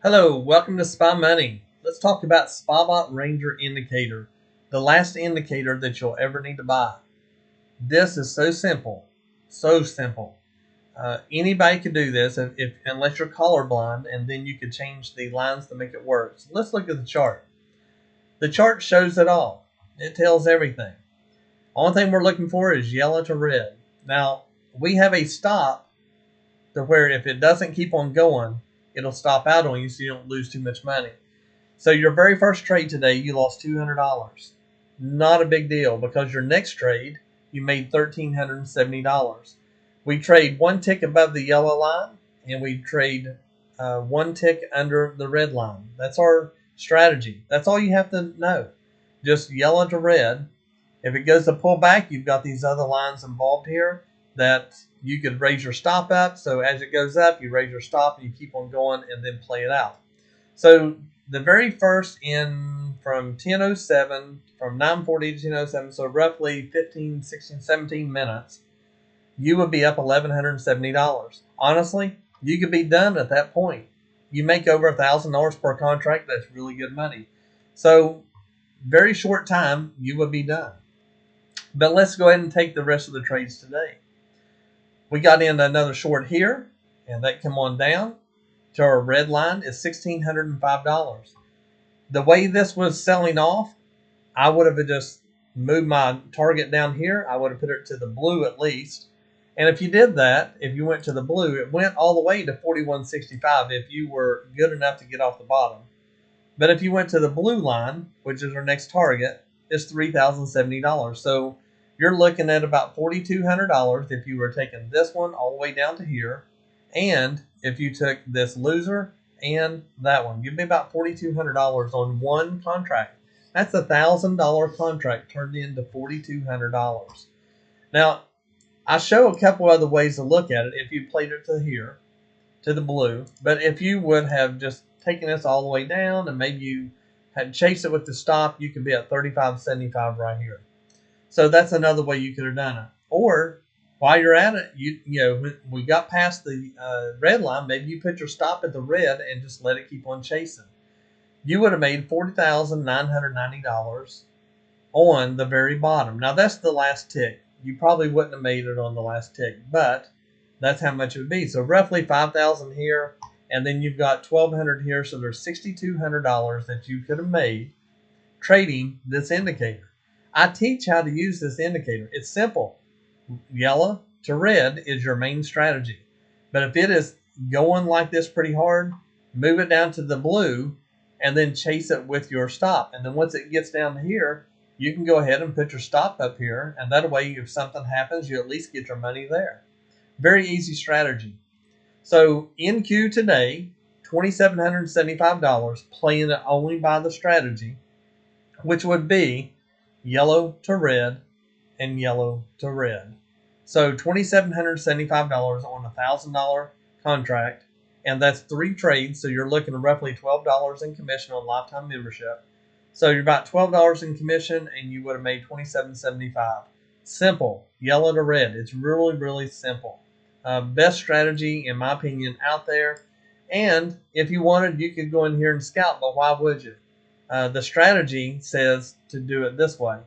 Hello, welcome to Spy Money. Let's talk about SpyBot Ranger Indicator, the last indicator that you'll ever need to buy. This is so simple, so simple. Anybody could do this unless you're colorblind, and then you could change the lines to make it work. So let's look at the chart. The chart shows it all. It tells everything. Only thing we're looking for is yellow to red. Now, we have a stop to where if it doesn't keep on going, it'll stop out on you so you don't lose too much money. So your very first trade today, you lost $200. Not a big deal because your next trade, you made $1,370. We trade one tick above the yellow line, and we trade one tick under the red line. That's our strategy. That's all you have to know. Just yellow to red. If it goes to pull back, you've got these other lines involved here that you could raise your stop up. So as it goes up, you raise your stop and you keep on going and then play it out. So the very first from 10:07, from 9:40 to 10:07, so roughly 15, 16, 17 minutes, you would be up $1,170. Honestly, you could be done at that point. You make over $1,000 per contract. That's really good money. So very short time, you would be done. But let's go ahead and take the rest of the trades today. We got into another short here, and that come on down to our red line is $1,605. The way this was selling off, I would have just moved my target down here. I would have put it to the blue at least. And if you did that, if you went to the blue, it went all the way to 41.65 if you were good enough to get off the bottom. But if you went to the blue line, which is our next target, it's $3,070. So you're looking at about $4,200 if you were taking this one all the way down to here. And if you took this loser and that one, you'd be about $4,200 on one contract. That's a $1,000 contract turned into $4,200. Now, I show a couple other ways to look at it if you played it to here, to the blue. But if you would have just taken this all the way down and maybe you had chased it with the stop, you could be at $35.75 right here. So that's another way you could have done it. Or while you're at it, you know, we got past the red line, maybe you put your stop at the red and just let it keep on chasing. You would have made $40,990 on the very bottom. Now that's the last tick. You probably wouldn't have made it on the last tick, but that's how much it would be. So roughly $5,000 here, and then you've got $1,200 here. So there's $6,200 that you could have made trading this indicator. I teach how to use this indicator. It's simple. Yellow to red is your main strategy. But if it is going like this pretty hard, move it down to the blue and then chase it with your stop. And then once it gets down to here, you can go ahead and put your stop up here. And that way, if something happens, you at least get your money there. Very easy strategy. So in queue today, $2,775, playing it only by the strategy, which would be yellow to red and yellow to red. So $2,775 on a $1,000 contract, and that's 3 trades. So you're looking at roughly $12 in commission on lifetime membership. So you're about $12 in commission, and you would have made $2,775. Simple, yellow to red. It's really, really simple. Best strategy, in my opinion, out there. And if you wanted, you could go in here and scalp, but why would you? The strategy says to do it this way.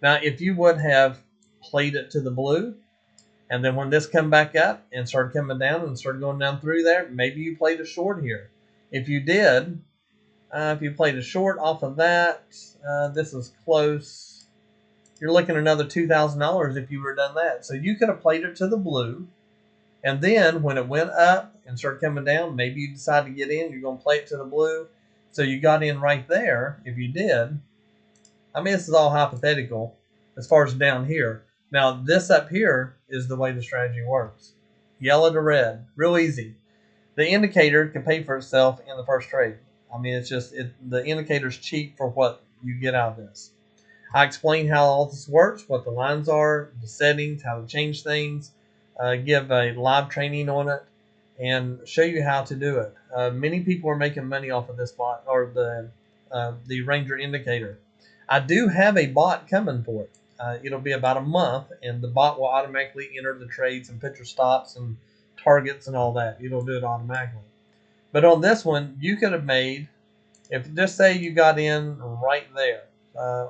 Now, if you would have played it to the blue, and then when this come back up and started coming down and started going down through there, maybe you played a short here. If you did, if you played a short off of that, this is close. You're looking at another $2,000 if you were done that. So you could have played it to the blue, and then when it went up and started coming down, maybe you decide to get in. You're going to play it to the blue. So you got in right there. If you did, I mean, this is all hypothetical as far as down here. Now, this up here is the way the strategy works. Yellow to red. Real easy. The indicator can pay for itself in the first trade. I mean, it's just, the indicator's cheap for what you get out of this. I explain how all this works, what the lines are, the settings, how to change things, give a live training on it, and show you how to do it. Many people are making money off of this bot, or the Ranger indicator. I do have a bot coming for it. It'll be about a month, and the bot will automatically enter the trades and put your stops and targets and all that. It'll do it automatically. But on this one, you could have made, if just say you got in right there.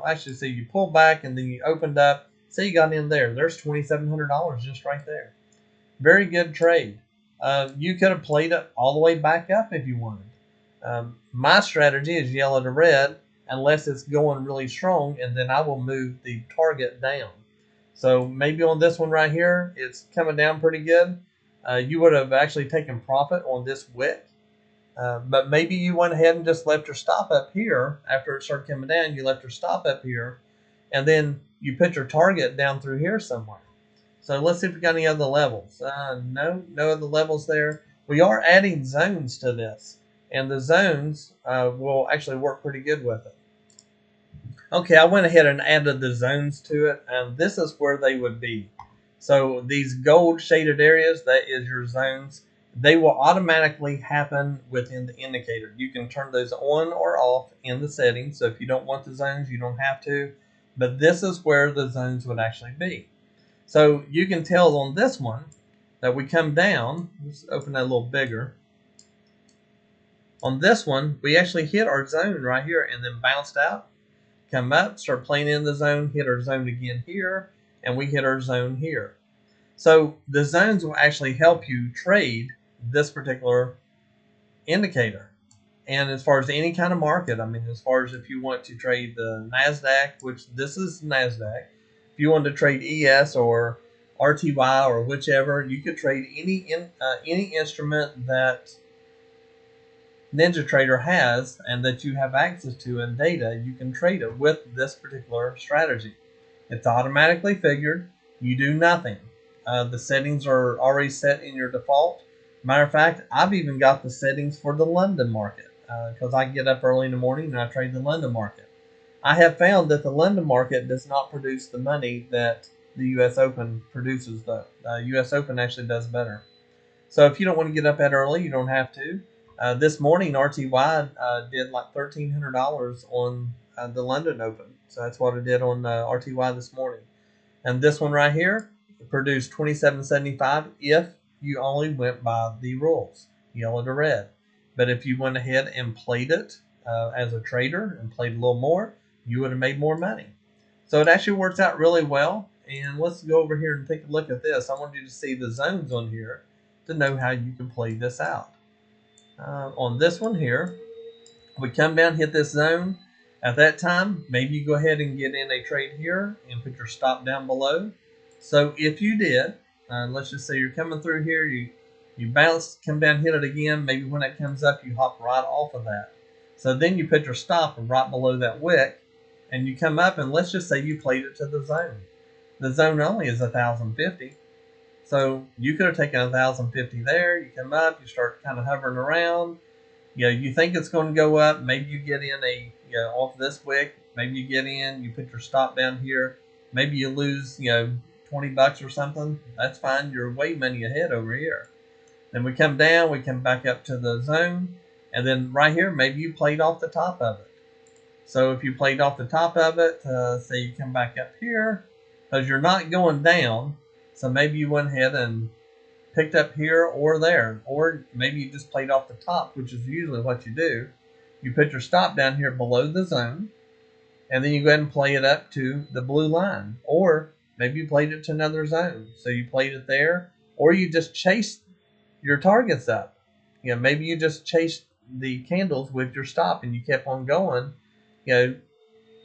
Actually, say you pulled back and then you opened up. Say you got in there. There's $2,700 just right there. Very good trade. You could have played it all the way back up if you wanted. My strategy is yellow to red unless it's going really strong, and then I will move the target down. So maybe on this one right here, it's coming down pretty good. You would have actually taken profit on this wick. But maybe you went ahead and just left your stop up here. After it started coming down, you left your stop up here, and then you put your target down through here somewhere. So let's see if we got any other levels. No other levels there. We are adding zones to this, and the zones will actually work pretty good with it. Okay, I went ahead and added the zones to it, and this is where they would be. So these gold shaded areas, that is your zones. They will automatically happen within the indicator. You can turn those on or off in the settings. So if you don't want the zones, you don't have to. But this is where the zones would actually be. So you can tell on this one that we come down. Let's open that a little bigger. On this one, we actually hit our zone right here and then bounced out. Come up, start playing in the zone, hit our zone again here, and we hit our zone here. So the zones will actually help you trade this particular indicator. And as far as any kind of market, I mean, as far as if you want to trade the NASDAQ, which this is NASDAQ, if you want to trade ES or RTY or whichever, you could trade any instrument that NinjaTrader has and that you have access to in data. You can trade it with this particular strategy. It's automatically figured. You do nothing. The settings are already set in your default. Matter of fact, I've even got the settings for the London market because I get up early in the morning and I trade the London market. I have found that the London market does not produce the money that the U.S. Open produces, though. U.S. Open actually does better. So if you don't want to get up that early, you don't have to. This morning, RTY did like $1,300 on the London Open. So that's what it did on RTY this morning. And this one right here produced $27.75 if you only went by the rules, yellow to red. But if you went ahead and played it as a trader and played a little more, you would have made more money. So it actually works out really well. And let's go over here and take a look at this. I want you to see the zones on here to know how you can play this out. On this one here, we come down, hit this zone. At that time, maybe you go ahead and get in a trade here and put your stop down below. So if you did, let's just say you're coming through here, you bounce, come down, hit it again. Maybe when it comes up, you hop right off of that. So then you put your stop right below that wick, and you come up, and let's just say you played it to the zone. The zone only is 1,050. So you could have taken 1,050 there. You come up, you start kind of hovering around. You think it's going to go up. Maybe you get in off this wick. Maybe you get in, you put your stop down here. Maybe you lose, $20 or something. That's fine. You're way money ahead over here. Then we come down, we come back up to the zone. And then right here, maybe you played off the top of it. So if you played off the top of it, say you come back up here, because you're not going down. So maybe you went ahead and picked up here or there. Or maybe you just played off the top, which is usually what you do. You put your stop down here below the zone. And then you go ahead and play it up to the blue line. Or maybe you played it to another zone. So you played it there. Or you just chased your targets up. Maybe you just chased the candles with your stop and you kept on going.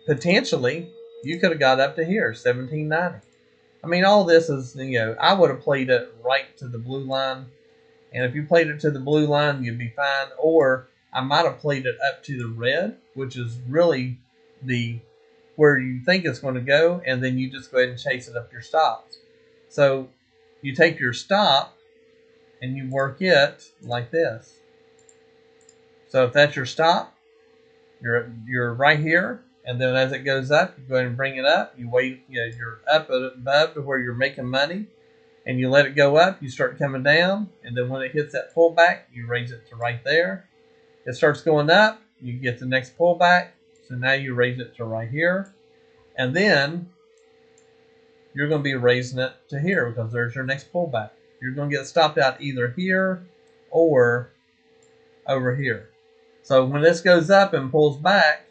Potentially, you could have got up to here, 1790. I mean, all this is, I would have played it right to the blue line. And if you played it to the blue line, you'd be fine. Or I might have played it up to the red, which is really where you think it's going to go. And then you just go ahead and chase it up your stops. So you take your stop and you work it like this. So if that's your stop, you're right here. And then as it goes up, you go ahead and bring it up. You wait, you're up above to where you're making money. And you let it go up. You start coming down. And then when it hits that pullback, you raise it to right there. It starts going up. You get the next pullback. So now you raise it to right here. And then you're going to be raising it to here because there's your next pullback. You're going to get stopped out either here or over here. So when this goes up and pulls back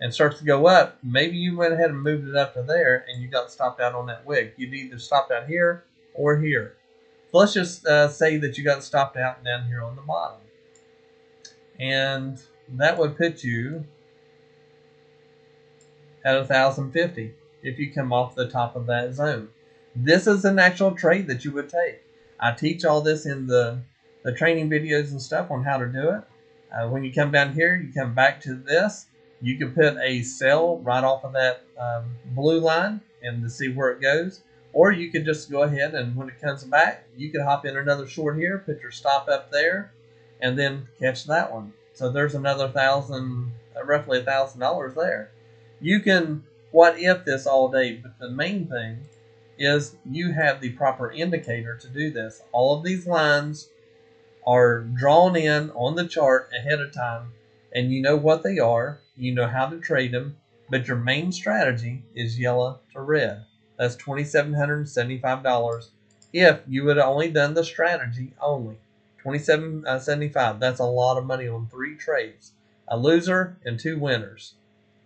and starts to go up, maybe you went ahead and moved it up to there and you got stopped out on that wick. You'd either stopped out here or here. So let's just say that you got stopped out down here on the bottom. And that would put you at 1,050 if you come off the top of that zone. This is an actual trade that you would take. I teach all this in the training videos and stuff on how to do it. When you come down here, you come back to this. You can put a sell right off of that blue line and to see where it goes. Or you could just go ahead and when it comes back, you could hop in another short here, put your stop up there, and then catch that one. So there's another roughly $1,000 there. You can what if this all day, but the main thing is you have the proper indicator to do this. All of these lines are drawn in on the chart ahead of time, and you know what they are, you know how to trade them, but your main strategy is yellow to red. That's $2,775 if you would have only done the strategy only. $2,775. That's a lot of money on 3 trades. A loser and 2 winners.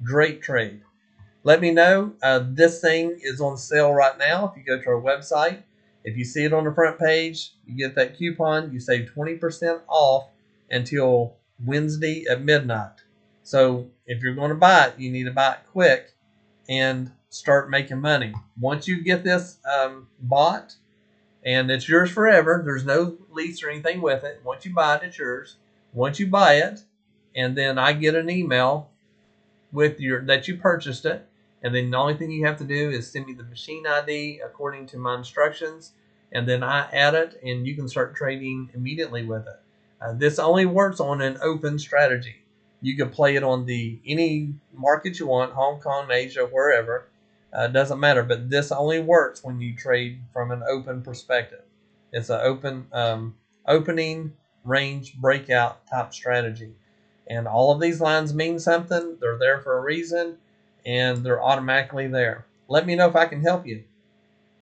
Great trade. Let me know. This thing is on sale right now. If you go to our website, if you see it on the front page, you get that coupon. You save 20% off until Wednesday at midnight. So if you're going to buy it, you need to buy it quick and start making money. Once you get this bought, and it's yours forever, there's no lease or anything with it. Once you buy it, it's yours. Once you buy it, and then I get an email with that you purchased it, and then the only thing you have to do is send me the machine ID according to my instructions, and then I add it, and you can start trading immediately with it. This only works on an open strategy. You can play it on any market you want, Hong Kong, Asia, wherever. Doesn't matter, but this only works when you trade from an open perspective. It's an open opening range breakout type strategy. And all of these lines mean something. They're there for a reason, and they're automatically there. Let me know if I can help you.